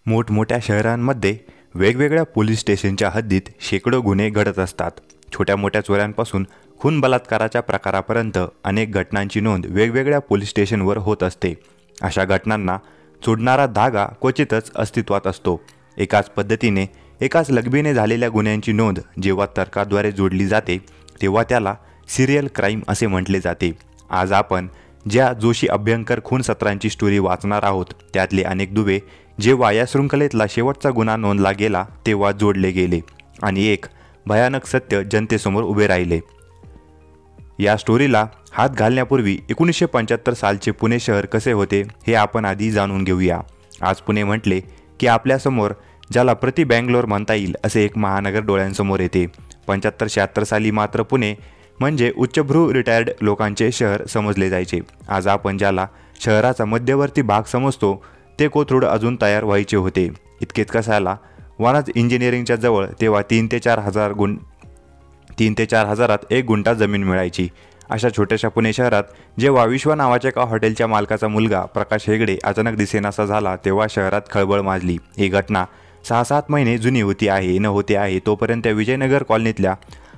मोठमोठ्या शहरांमध्ये वेगवेगळ्या पोलीस स्टेशनच्या हद्दीत शेकडो गुन्हे घडत असतात. छोट्या मोठ्या चोऱ्यांपासून खून बलात्काराच्या प्रकारापर्यंत अनेक घटनांची नोंद वेगवेगळ्या पोलीस स्टेशनवर होत असते. अशा घटनांना जोडणारा धागा क्वचितच अस्तित्वात असतो. एकाच पद्धतीने एकाच लगबीने झालेल्या गुन्ह्यांची नोंद जेव्हा तर्काद्वारे जोडली जाते तेव्हा त्याला सिरियल क्राईम असे म्हटले जाते. आज आपण ज्या जोशी अभ्यंकर खून सत्रांची स्टोरी वाचणार आहोत त्यातले अनेक दुवे जेव्हा या शृंखलेतला शेवटचा गुन्हा नोंदला गेला तेव्हा जोडले गेले आणि एक भयानक सत्य जनतेसमोर उभे राहिले. या स्टोरीला हात घालण्यापूर्वी 1975 सालचे पुणे शहर कसे होते हे आपण आधी जाणून घेऊया. आज पुणे म्हटले की आपल्यासमोर ज्याला प्रति बँगलोर म्हणता येईल असे एक महानगर डोळ्यांसमोर येते. 75-76 साली मात्र पुणे म्हणजे उच्चभ्रू रिटायर्ड लोकांचे शहर समजले जायचे. आज आपण ज्याला शहराचा मध्यवर्ती भाग समजतो ते कोथरूड अजून तयार व्हायचे होते. इतकेच कसायला वाणज इंजिनिअरिंगच्या जवळ तेव्हा 3 ते 4 हजारात एक गुंठा जमीन मिळायची. अशा छोट्याशा पुणे शहरात जेव्हा विश्व नावाच्या एका हॉटेलच्या मालकाचा मुलगा प्रकाश हेगडे अचानक दिसेनासा झाला तेव्हा शहरात खळबळ माजली. ही घटना 6-7 महिने जुनी होते आहे तोपर्यंत विजयनगर कॉलनीतल्या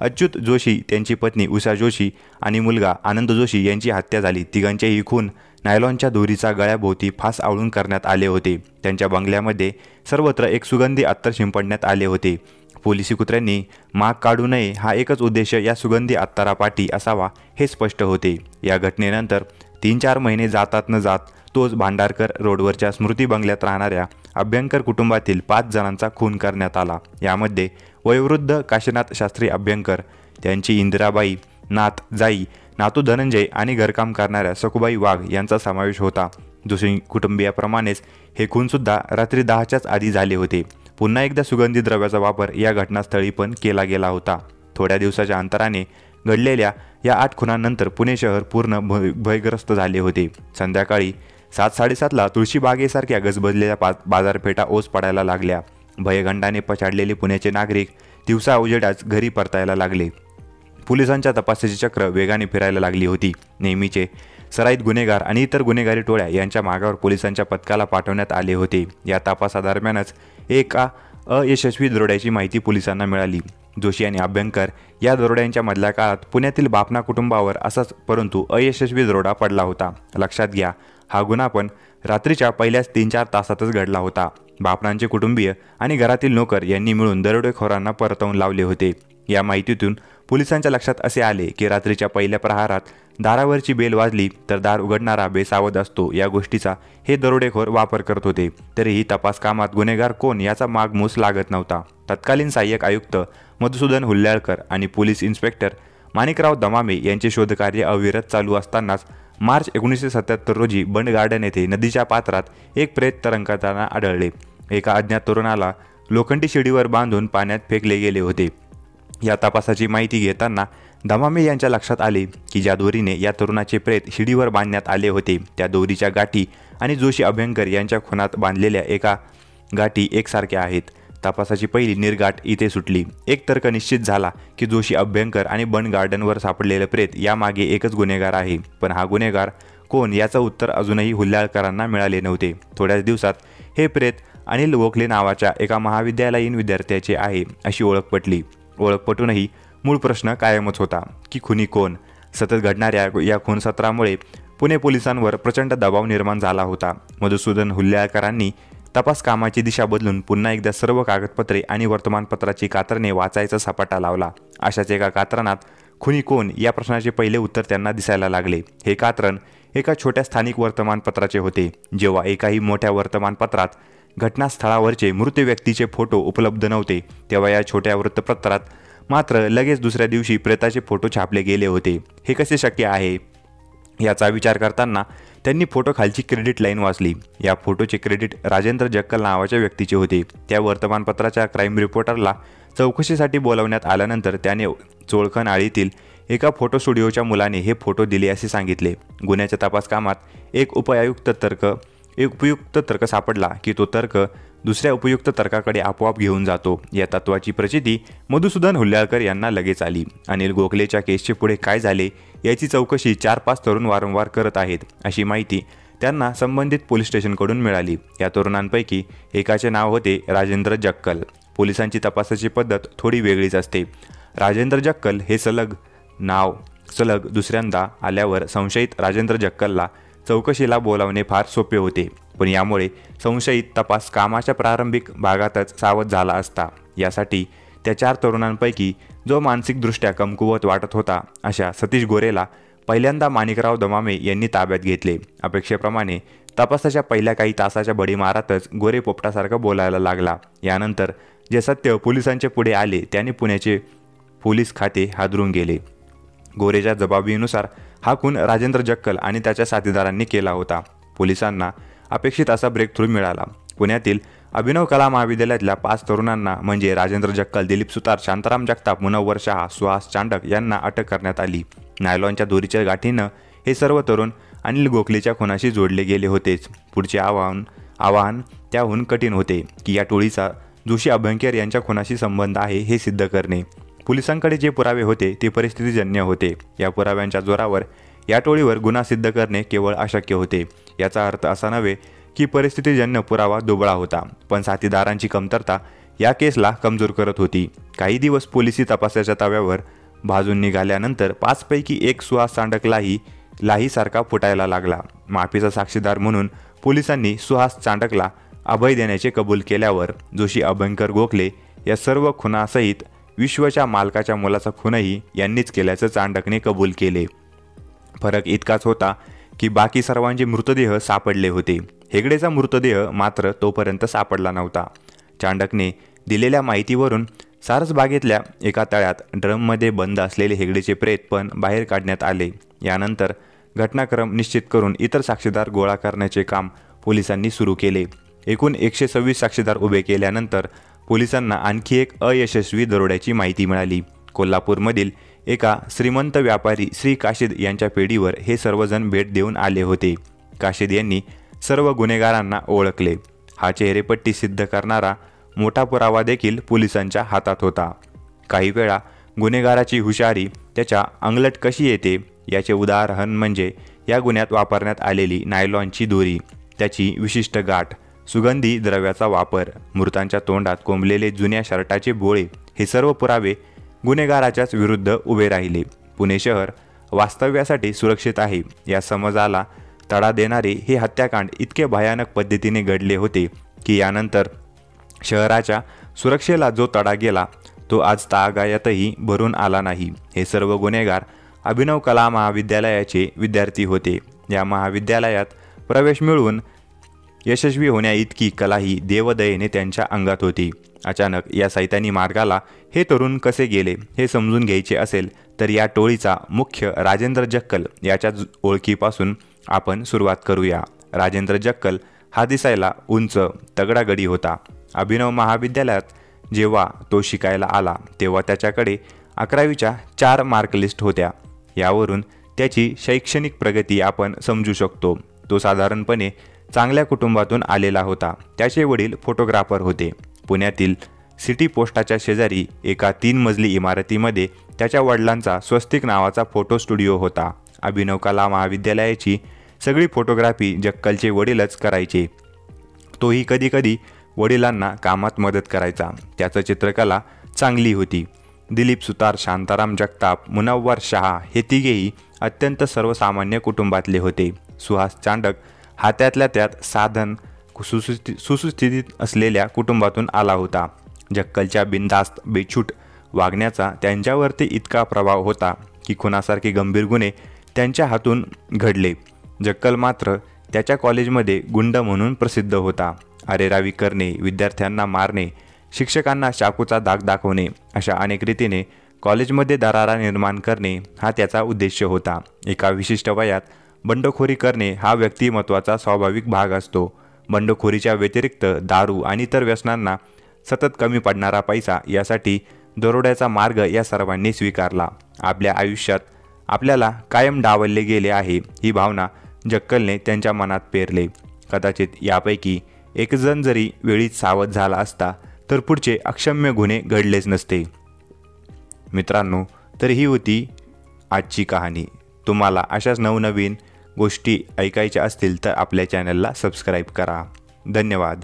अच्युत जोशी, त्यांची पत्नी उषा जोशी आणि मुलगा आनंद जोशी यांची हत्या झाली. तिघांचेही खून नायलॉनच्या दोरीचा गळ्याभोवती फास आवळून करण्यात आले होते. त्यांच्या बंगल्यामध्ये सर्वत्र एक सुगंधी अत्तर शिंपडण्यात आले होते. पोलिसी कुत्र्यांनी माग काढू नये हा एकच उद्देश या सुगंधी अत्तरापाठी असावा हे स्पष्ट होते. या घटनेनंतर 3-4 महिने जातात न जात तोच भांडारकर रोडवरच्या स्मृती बंगल्यात राहणाऱ्या अभ्यंकर कुटुंबातील 5 जणांचा खून करण्यात आला. यामध्ये वयोवृद्ध काशीनाथ शास्त्री अभ्यंकर, त्यांची इंदिराबाई, नात जाई, नातू धनंजय आणि घरकाम करणाऱ्या सखुबाई वाघ यांचा समावेश होता. जोशी कुटुंबियाप्रमाणेच हे खूनसुद्धा रात्री 10च्याच आधी झाले होते. पुन्हा एकदा सुगंधी द्रव्याचा वापर या घटनास्थळी पण केला गेला होता. थोड्या दिवसाच्या अंतराने घडलेल्या या 8 खुनांनंतर पुणे शहर पूर्ण भयग्रस्त झाले होते. संध्याकाळी 7-7:30ला तुळशीबागेसारख्या गजबजलेल्या बाजारपेठा ओस पडायला लागल्या. भयगंडाने पछाडलेले पुण्याचे नागरिक दिवसा उजेडाच घरी परतायला लागले. पोलिसांच्या तपासाची चक्र वेगाने फिरायला लागली होती. नेहमीचे सराईत गुन्हेगार आणि इतर गुन्हेगारी टोळ्या यांच्या मागावर पोलिसांच्या पथकाला पाठवण्यात आले होते. या तपासादरम्यानच एका अयशस्वी दरोड्याची माहिती पोलिसांना मिळाली. जोशी आणि अभ्यंकर या दरोड्यांच्या मधल्या काळात पुण्यातील बापना कुटुंबावर असाच परंतु अयशस्वी दरोडा पडला होता. लक्षात घ्या, हा गुन्हा पण रात्रीच्या पहिल्याच 3-4 तासातच घडला होता. बापनांचे कुटुंबीय आणि घरातील नोकर यांनी मिळून दरोडेखोरांना परतवून लावले होते. या माहितीतून पोलिसांच्या लक्षात असे आले की रात्रीच्या पहिल्या प्रहारात दारावरची बेल वाजली तर दार उघडणारा बेसावध असतो या गोष्टीचा हे दरोडेखोर वापर करत होते. तरीही तपास कामात गुन्हेगार कोण याचा मागमूस लागत नव्हता. तत्कालीन सहाय्यक आयुक्त मधुसूदन हुल्ल्याळकर आणि पोलीस इन्स्पेक्टर माणिकराव दमामे यांचे शोधकार्य अविरत चालू असतानाच मार्च 1977 रोजी बंड गार्डन येथे नदीच्या पात्रात एक प्रेत तरंगताना आढळले. एका अज्ञात तरुणाला लोखंडी शिडीवर बांधून पाण्यात फेकले गेले होते. या तपासाची माहिती घेताना दमामे यांच्या लक्षात आले की ज्या दोरीने या तरुणाचे प्रेत शिडीवर बांधण्यात आले होते त्या दोरीच्या गाठी आणि जोशी अभ्यंकर यांच्या खुनात बांधलेल्या एका गाठी एकसारख्या आहेत. तपासाची पहिली निर्गाठ इथे सुटली. एक तर्क निश्चित झाला की जोशी अभ्यंकर आणि बंड गार्डनवर सापडलेले प्रेत यामागे एकच गुन्हेगार आहे. पण हा गुन्हेगार कोण याचं उत्तर अजूनही हुल्ल्याळकरांना मिळाले नव्हते. थोड्याच दिवसात हे प्रेत अनिल गोखले नावाच्या एका महाविद्यालयीन विद्यार्थ्याचे आहे अशी ओळख पटली. ओळख पटूनही मूळ प्रश्न कायमच होता की खुनी कोण. सतत घडणाऱ्या या खून सत्रामुळे पुणे पोलिसांवर प्रचंड दबाव निर्माण झाला होता. मधुसूदन हुल्ल्याळकरांनी तपास कामाची दिशा बदलून पुन्हा एकदा सर्व कागदपत्रे आणि वर्तमानपत्राची कात्रणे वाचायचा सपाटा लावला. अशाच एका कात्रणात खुनी कोण या प्रश्नाचे पहिले उत्तर त्यांना दिसायला लागले. हे कात्रण एका छोट्या स्थानिक वर्तमानपत्राचे होते. जेव्हा एकाही मोठ्या वर्तमानपत्रात घटनास्थळावरचे मृत व्यक्तीचे फोटो उपलब्ध नव्हते तेव्हा या छोट्या वृत्तपत्रात मात्र लगेच दुसऱ्या दिवशी प्रेताचे फोटो छापले गेले होते. हे कसे शक्य आहे याचा विचार करताना त्यांनी फोटो खालची क्रेडिट लाईन वाचली. या फोटोचे क्रेडिट राजेंद्र जक्कल नावाच्या व्यक्तीचे होते. त्या वर्तमानपत्राच्या क्राईम रिपोर्टरला चौकशीसाठी बोलावण्यात आल्यानंतर त्याने चोळखण आळीतील एका फोटो स्टुडिओच्या मुलाने हे फोटो दिले असे सांगितले. गुन्ह्याच्या तपास कामात एक उपयुक्त तर्क सापडला की तो तर्क दुसऱ्या उपयुक्त तर्काकडे आपोआप घेऊन जातो. या तत्वाची प्रचिती मधुसूदन हुल्ल्याळकर यांना लगेच आली. अनिल गोखलेच्या केसचे पुढे काय झाले याची चौकशी 4-5 तरुण वारंवार करत आहेत अशी माहिती त्यांना संबंधित पोलीस स्टेशनकडून मिळाली। या तरुणांपैकी एकाचे नाव होते राजेंद्र जक्कल। पोलिसांची तपासाची पद्धत थोडी वेगळीच असते। राजेंद्र जक्कल हे सलग दुसऱ्यांदा आल्यावर संशयित राजेंद्र जक्कलला चौकशीला बोलावणे फार सोपे होते, पण यामुळे संशयित तपास कामाच्या प्रारंभिक भागातच सावध झाला असता। यासाठी त्या 4 तरुणांपैकी जो मानसिकदृष्ट्या कमकुवत वाटत होता अशा सतीश गोरेला पहिल्यांदा माणिकराव दमामे यांनी ताब्यात घेतले। अपेक्षेप्रमाणे तपासाच्या पहिल्या काही तासाच्या बडीमारातच गोरे पोपटासारखं बोलायला लागला। यानंतर जे सत्य पोलिसांच्या पुढे आले त्याने पुण्याचे पोलीस खाते हादरून गेले। गोरेच्या जबाबीनुसार हा खून राजेंद्र जक्कल आणि त्याच्या साथीदारांनी केला होता। पोलिसांना अपेक्षित असा ब्रेक थ्रू मिळाला। पुण्यातील अभिनव कला महाविद्यालयातल्या 5 तरुणांना म्हणजे राजेंद्र जक्कल, दिलीप सुतार, शांताराम जगताप, मुनव्वर शहा, सुहास चांडक यांना अटक करण्यात आली। नायलॉनच्या दोरीच्या गाठीनं हे सर्व तरुण अनिल गोखलेच्या खुनाशी जोडले गेले होतेच। पुढचे आव्हान त्याहून कठीण होते की या टोळीचा जोशी अभ्यंकर यांच्या खुनाशी संबंध आहे हे सिद्ध करणे। पोलिसांकडे जे पुरावे होते ते परिस्थितीजन्य होते। या पुराव्यांच्या जोरावर या टोळीवर गुन्हा सिद्ध करणे केवळ अशक्य होते। याचा अर्थ असा नव्हे की परिस्थितीजन्य पुरावा दुबळा होता, पण साथीदारांची कमतरता या केसला कमजोर करत होती। काही दिवस पोलिसी तपासाच्या तव्यावर भाजून निघाल्यानंतर 5 पैकी एक सुहास चांडकलाही लाहीसारखा फुटायला लागला। माफीचा साक्षीदार म्हणून पोलिसांनी सुहास चांडकला अभय देण्याचे कबूल केल्यावर जोशी अभ्यंकर गोखले या सर्व खुनासहित विश्वच्या मालकाच्या मुलाचा खूनही यांनीच केल्याचं चांडकने कबूल केले। फरक इतकाच होता की बाकी सर्वांचे मृतदेह सापडले होते, हेगडेचा मृतदेह मात्र तोपर्यंत सापडला नव्हता। चांडकने दिलेल्या माहितीवरून सारसबागेतल्या एका तळ्यात ड्रममध्ये बंद असलेले हेगडेचे प्रेत पण बाहेर काढण्यात आले। यानंतर घटनाक्रम निश्चित करून इतर साक्षीदार गोळा करण्याचे काम पोलिसांनी सुरू केले। एकूण 126 साक्षीदार उभे केल्यानंतर पोलिसांना आणखी एक अयशस्वी दरोड्याची माहिती मिळाली। कोल्हापूरमधील एका श्रीमंत व्यापारी श्री काशीद यांच्या पेढीवर हे सर्वजण भेट देऊन आले होते। काशीद यांनी सर्व गुन्हेगारांना ओळखले। हा चेहरेपट्टी सिद्ध करणारा मोठा पुरावा देखील पोलिसांच्या हातात होता। काही वेळा गुन्हेगाराची हुशारी त्याच्या अंगलट कशी येते याचे उदाहरण म्हणजे या गुन्ह्यात वापरण्यात आलेली नायलॉनची दोरी, त्याची विशिष्ट गाठ, सुगंधी द्रव्याचा वापर, मृतांच्या तोंडात कोंबलेले जुन्या शर्टाचे बोळे हे सर्व पुरावे गुन्हेगाराच्याच विरुद्ध उभे राहिले। पुणे शहर वास्तव्यासाठी सुरक्षित आहे या समजाला तडा देणारे हे हत्याकांड इतके भयानक पद्धतीने घडले होते की यानंतर शहराच्या सुरक्षेला जो तडा गेला तो आज तागायतही भरून आला नाही। हे सर्व गुन्हेगार अभिनव कला महाविद्यालयाचे विद्यार्थी होते। या महाविद्यालयात प्रवेश मिळवून यशस्वी होण्याइतकी कलाही देवदयेने त्यांच्या अंगात होती। अचानक या सैतानी मार्गाला हे तरुण कसे गेले हे समजून घ्यायचे असेल तर या टोळीचा मुख्य राजेंद्र जक्कल याच्या ओळखीपासून आपण सुरुवात करूया। राजेंद्र जक्कल हा दिसायला उंच तगडा गडी होता। अभिनव महाविद्यालयात जेव्हा तो शिकायला आला तेव्हा त्याच्याकडे 11वीच्या 4 मार्कलिस्ट होत्या। यावरून त्याची शैक्षणिक प्रगती आपण समजू शकतो। तो साधारणपणे चांगल्या कुटुंबातून आलेला होता। त्याचे वडील फोटोग्राफर होते। पुण्यातील सिटी पोस्टाच्या शेजारी एका 3 मजली इमारतीमध्ये त्याच्या वडिलांचा स्वस्तिक नावाचा फोटो स्टुडिओ होता। अभिनव कला महाविद्यालयाची सगळी फोटोग्राफी जक्कलचे वडीलच करायचे। तोही कधीकधी वडिलांना कामात मदत करायचा। त्याचं चित्रकला चांगली होती। दिलीप सुतार, शांताराम जगताप, मुनव्वर शहा हे तिघेही अत्यंत सर्वसामान्य कुटुंबातले होते। सुहास चांडक हा त्यातल्या त्यात साधन सुस्थितीत असलेल्या कुटुंबातून आला होता। जक्कलच्या बिनधास्त बेछूट वागण्याचा त्यांच्यावरती इतका प्रभाव होता की खुनासारखे गंभीर गुन्हे त्यांच्या हातून घडले। जक्कल मात्र त्याच्या कॉलेजमध्ये गुंड म्हणून प्रसिद्ध होता। अरेरावी करणे, विद्यार्थ्यांना मारणे, शिक्षकांना चाकूचा दाग दाखवणे अशा अनेक रीतीने कॉलेजमध्ये दरारा निर्माण करणे हा त्याचा उद्देश होता। एका विशिष्ट वयात बंडखोरी करणे हा व्यक्तिमत्वाचा स्वाभाविक भाग असतो। बंडखोरीच्या व्यतिरिक्त दारू आणि इतर व्यसनांना सतत कमी पडणारा पैसा यासाठी दरोड्याचा मार्ग या सर्वांनी स्वीकारला। आपल्या आयुष्यात आपल्याला कायम डावलले गेले आहे ही भावना जक्कलने त्यांच्या मनात पेरले। कदाचित यापैकी एक जण जरी वेळीच सावध झाला असता तर पुढचे अक्षम्य गुन्हे घडलेच नसते। मित्रांनो, तर ही होती आजची कहाणी। तुम्हाला अशाच नवनवीन गोष्टी ऐकायच्या असतील तर आपल्या चॅनलला सबस्क्राईब करा. धन्यवाद.